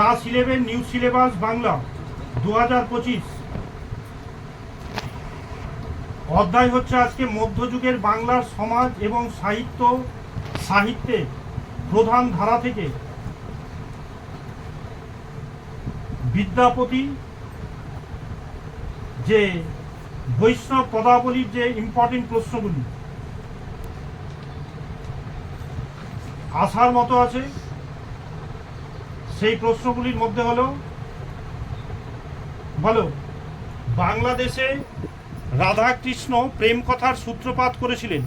Class 11 new syllabus Bangla 2025 অধ্যায় হচ্ছে আজকে মধ্যযুগের বাংলার সমাজ এবং সাহিত্যে প্রধান ধারা থেকে বিদ্যাপতি যে বৈষ্ণব পদাবলীর যে ইম্পর্টেন্ট প্রশ্নগুলি আসার মতো আছে, সেই প্রশ্নগুলির মধ্যে হলো বাংলাদেশে রাধাকৃষ্ণ প্রেম কথার সূত্রপাত করেছিলেন,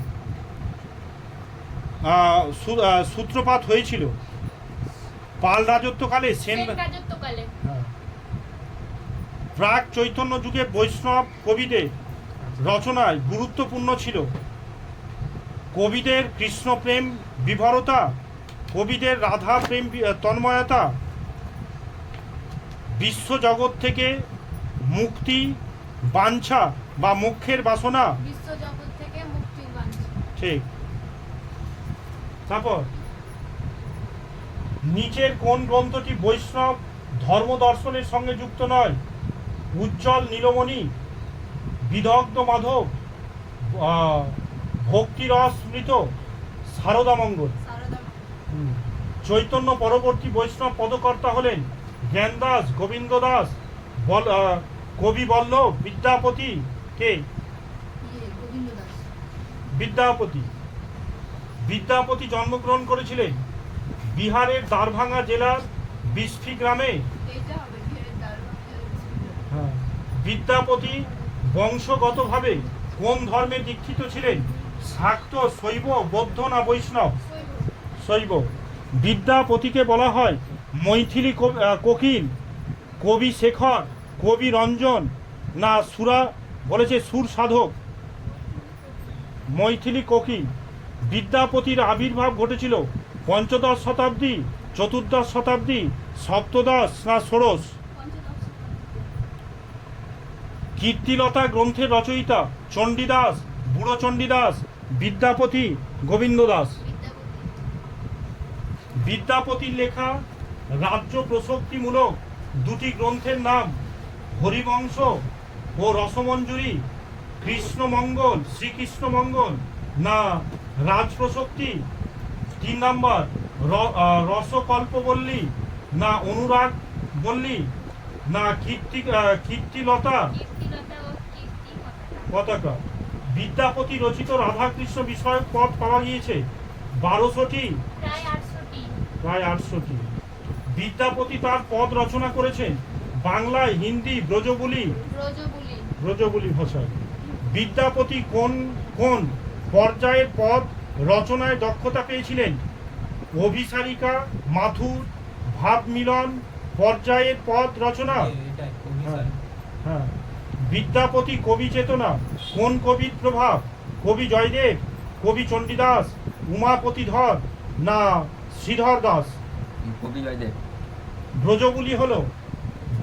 সূত্রপাত হয়েছিল পাল রাজত্বকালে, সেন রাজত্বকালে। প্রাক চৈতন্য যুগে বৈষ্ণব কবিদের রচনায় গুরুত্বপূর্ণ ছিল কবিদের কৃষ্ণপ্রেম বিভরতা, কবিদের রাধা প্রেম তন্ময়তা, বিশ্বজগৎ থেকে মুক্তি বাঞ্ছা বা মোক্ষের বাসনা, বিশ্বজগৎ থেকে মুক্তির বাঞ্ছা। ঠিক। তারপর নিচের কোন গ্রন্থটি বৈষ্ণব ধর্ম দর্শনের সঙ্গে যুক্ত নয়? উজ্জ্বল নীলমণি, বিদগ্ধ মাধব, ভক্তিরস মৃত, সারদা মঙ্গল। চৈতন্য পরবর্তী বৈষ্ণব পদকর্তা হলেন জ্ঞানদাস, গোবিন্দ দাস, কবি বল্লভ, বিদ্যাপতি। কে? বিদ্যাপতি জন্মগ্রহণ করেছিলেন বিহারের দ্বারভাঙ্গা জেলার বিস্ফি গ্রামে। বিদ্যাপতি বংশগতভাবে কোন ধর্মে দীক্ষিত ছিলেন? শাক্ত, শৈব, বৌদ্ধ না বৈষ্ণব? শৈব। বিদ্যাপতিকে বলা হয় মৈথিলী কোকিল, কবি শেখর, কবি রঞ্জন না সুর সাধক? মৈথিলী কোকিল। বিদ্যাপতির আবির্ভাব ঘটেছিল পঞ্চদশ শতাব্দী, চতুর্দশ শতাব্দী, সপ্তদশ না ষোড়শ? কীর্তিলতা গ্রন্থের রচয়িতা চণ্ডীদাস, বুড়ো চণ্ডীদাস, বিদ্যাপতি, গোবিন্দ দাস? বিদ্যাপতির লেখা রাজ্য প্রশক্তিমূলক দুটি গ্রন্থের নাম হরিবংশ ও রসমঞ্জুরি, কৃষ্ণমঙ্গল, শ্রীকৃষ্ণমঙ্গল না রাজপ্রশক্তি? 3 নম্বর রসকল্পবল্লী না অনুরাগ বল্লী না কীর্তিলতা পতাকা? বিদ্যাপতি রচিত রাধাকৃষ্ণ বিষয়ক পদ পাওয়া গিয়েছে 1200টি, প্রায় 800টি। বিদ্যাপতি তার পদ রচনা করেছেন বাংলায়, হিন্দি, ব্রজবুলি ভাষায়। বিদ্যাপতি কোন পর্যায়ের পদ রচনায় দক্ষতা পেয়েছিলেন? অভিসারিকা, মাথুর, ভাব মিলন পর্যায়ের পদ রচনা? হ্যাঁ। বিদ্যাপতি কবি চেতনা কোন কবির প্রভাব? কবি জয়দেব, কবি চণ্ডীদাস, উমাপতি ধর না শ্রীধর দাস? কবি জয়দেব। ব্রজবুলি হলো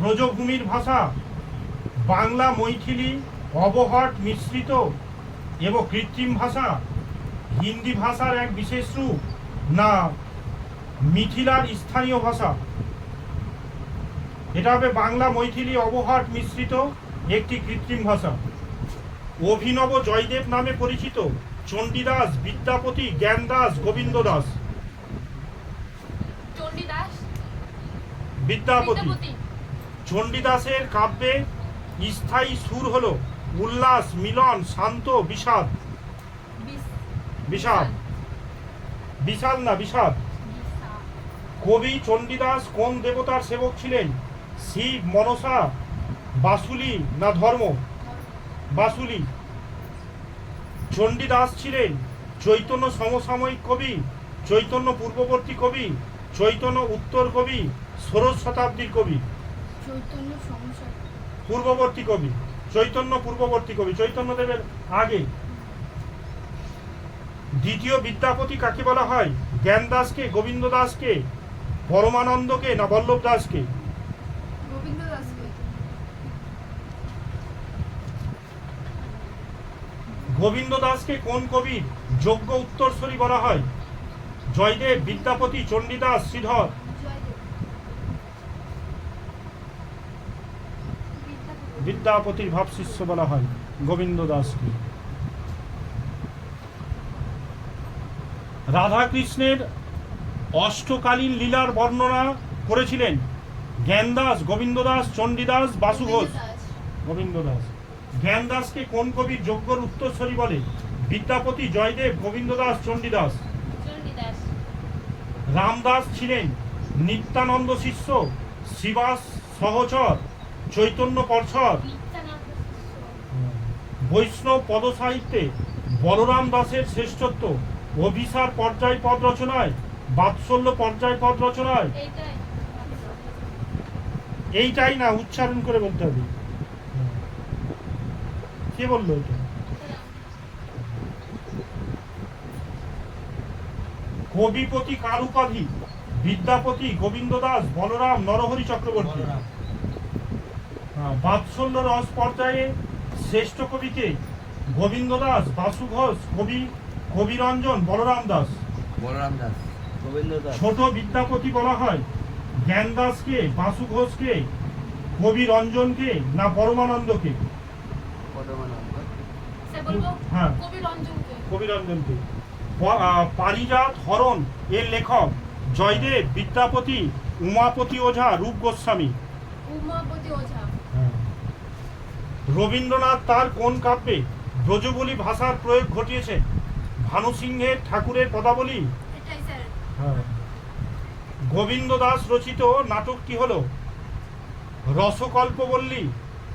ব্রজভূমির ভাষা, বাংলা মৈথিলি অবহট মিশ্রিত এবং কৃত্রিম ভাষা, হিন্দি ভাষার এক বিশেষ রূপ না মিথিলার স্থানীয় ভাষা? এটা হবে বাংলা মৈথিলি অবহট মিশ্রিত একটি কৃত্রিম ভাষা। অভিনব জয়দেব নামে পরিচিত চণ্ডীদাস, বিদ্যাপতি, জ্ঞানদাস, গোবিন্দ দাস? বিদ্যাপতি। চণ্ডীদাসের কাব্যে স্থায়ী সুর হলো উল্লাস, মিলন, শান্ত, বিষাদ? বিষাদ। কবি চণ্ডীদাস কোন দেবতার সেবক ছিলেন? শিব, মনসা, বাসুলি না ধর্ম? বাসুলি। চণ্ডীদাস ছিলেন চৈতন্য সমসাময়িক কবি, চৈতন্য পূর্ববর্তী কবি, চৈতন্য উত্তর কবি, ষোড়শ শতাব্দীর কবি? পূর্ববর্তী কবি। চৈতন্য পূর্ববর্তী কবি, চৈতন্যদেবের আগে। দ্বিতীয় বিদ্যাপতি কাকে বলা হয়? জ্ঞানদাসকে, গোবিন্দ দাসকে, পরমানন্দকে না বল্লভ দাসকে? গোবিন্দ দাসকে কোন কবির যোগ্য উত্তরসূরি বলা হয়? জয়দেব, বিদ্যাপতি, চণ্ডীদাস, শ্রীধর? বিদ্যাপতির ভাব শিষ্য বলা হয় গোবিন্দ দাসকে। রাধাকৃষ্ণের অষ্টকালীন লীলার বর্ণনা করেছিলেন জ্ঞানদাস, গোবিন্দ দাস, চণ্ডীদাস, বাসু ঘোষ। গোবিন্দ দাস। জ্ঞানদাসকে কোন কবির যজ্ঞর উত্তরসূরি বলে? বিদ্যাপতি, জয়দেব, গোবিন্দ দাস, চণ্ডীদাস। চণ্ডীদাস। রামদাস ছিলেন নিত্যানন্দ শিষ্য, শিবাস সহচর, চৈতন্য পর্ষদ। নিত্যানন্দ শিষ্য। বৈষ্ণব পদ সাহিত্যে বলরাম দাসের শ্রেষ্ঠত্ব অভিসার পর্যায় পদ রচনায়, বাৎসল্য পর্যায় পদ রচনায়। এইটাই। এইটাই না, উচ্চারণ করে বলতে হবে। কে বললো এটা? কবিপতি কার উপাধি? বিদ্যাপতি, গোবিন্দ দাস, বলরাম, নরহরি চক্রবর্তী। বাৎসল্য রস পর্যায়ে শ্রেষ্ঠ কবিকে গোবিন্দ দাস, বাসু ঘোষ, কবিরঞ্জন, বলরাম দাস। বলরাম দাস, গোবিন্দ দাস। ছোট বিদ্যাপতি বলা হয় জ্ঞান দাসকে, বাসু ঘোষকে, কবি রঞ্জনকে না পরমানন্দকে? পরমানন্দ। সে বলবো হ্যাঁ। কবি রঞ্জনকে। কবি রঞ্জনকে। পারিজাত হরণ এর লেখক জয়দেব, বিদ্যাপতি, উমাপতি ওঝা, রূপ গোস্বামী। উমাপতি ওঝা। রবীন্দ্রনাথ তার কোন কাব্যে ব্রজবুলি ভাষার প্রয়োগ ঘটিয়েছেন? ভানু সিংহের ঠাকুরের পদাবলী। এটাই স্যার। গোবিন্দ দাস রচিত নাটকটি হল রসকল্পবল্লী,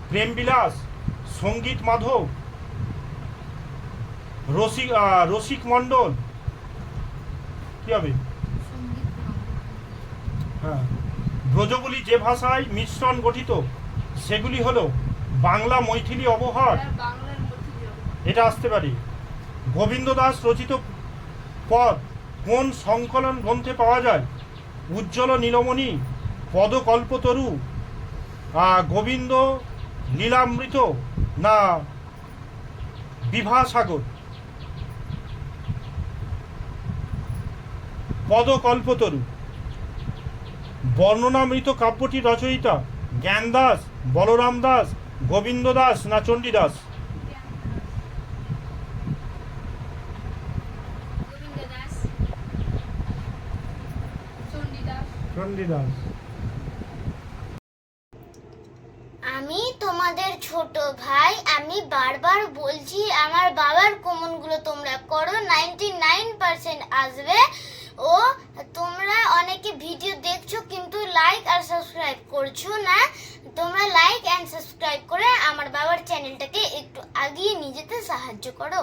প্রেমবিলাস, সঙ্গীত মাধব, রসিক মণ্ডল। কি হবে? সঙ্গীত নাম। হ্যাঁ। ব্রজবুলি যে ভাষায় মিশ্রণ গঠিত সেগুলি হলো বাংলা, মৈথিলি, অবহার। আর বাংলার মধ্যে এটা আসতে পারে। গোবিন্দ দাস রচিত পদ কোন সংকলন গ্রন্থে পাওয়া যায়? উজ্জ্বল নীলমণি, পদকল্পতরু, গোবিন্দ লীলামৃত না বিভাসাগর? পদকল্পতরু। বর্ণনামৃত কাব্যটির রচয়িতা জ্ঞান দাস, বলরাম দাস, গোবিন্দ দাস না চণ্ডীদাস? গোবিন্দ দাস। চণ্ডীদাস। চণ্ডীদাস। আমি তোমাদের ছোট ভাই, আমি বারবার বলছি আমার বাবার কমেন্টগুলো তোমরা করো, 99% আসবে। ও তোমরা অনেকে ভিডিও দেখছো কিন্তু লাইক আর সাবস্ক্রাইব করছো না। তোমরা লাইক এন্ড সাবস্ক্রাইব করে আমার বাবার চ্যানেলটাকে একটু আগিয়ে নিয়ে যেতে সাহায্য করো।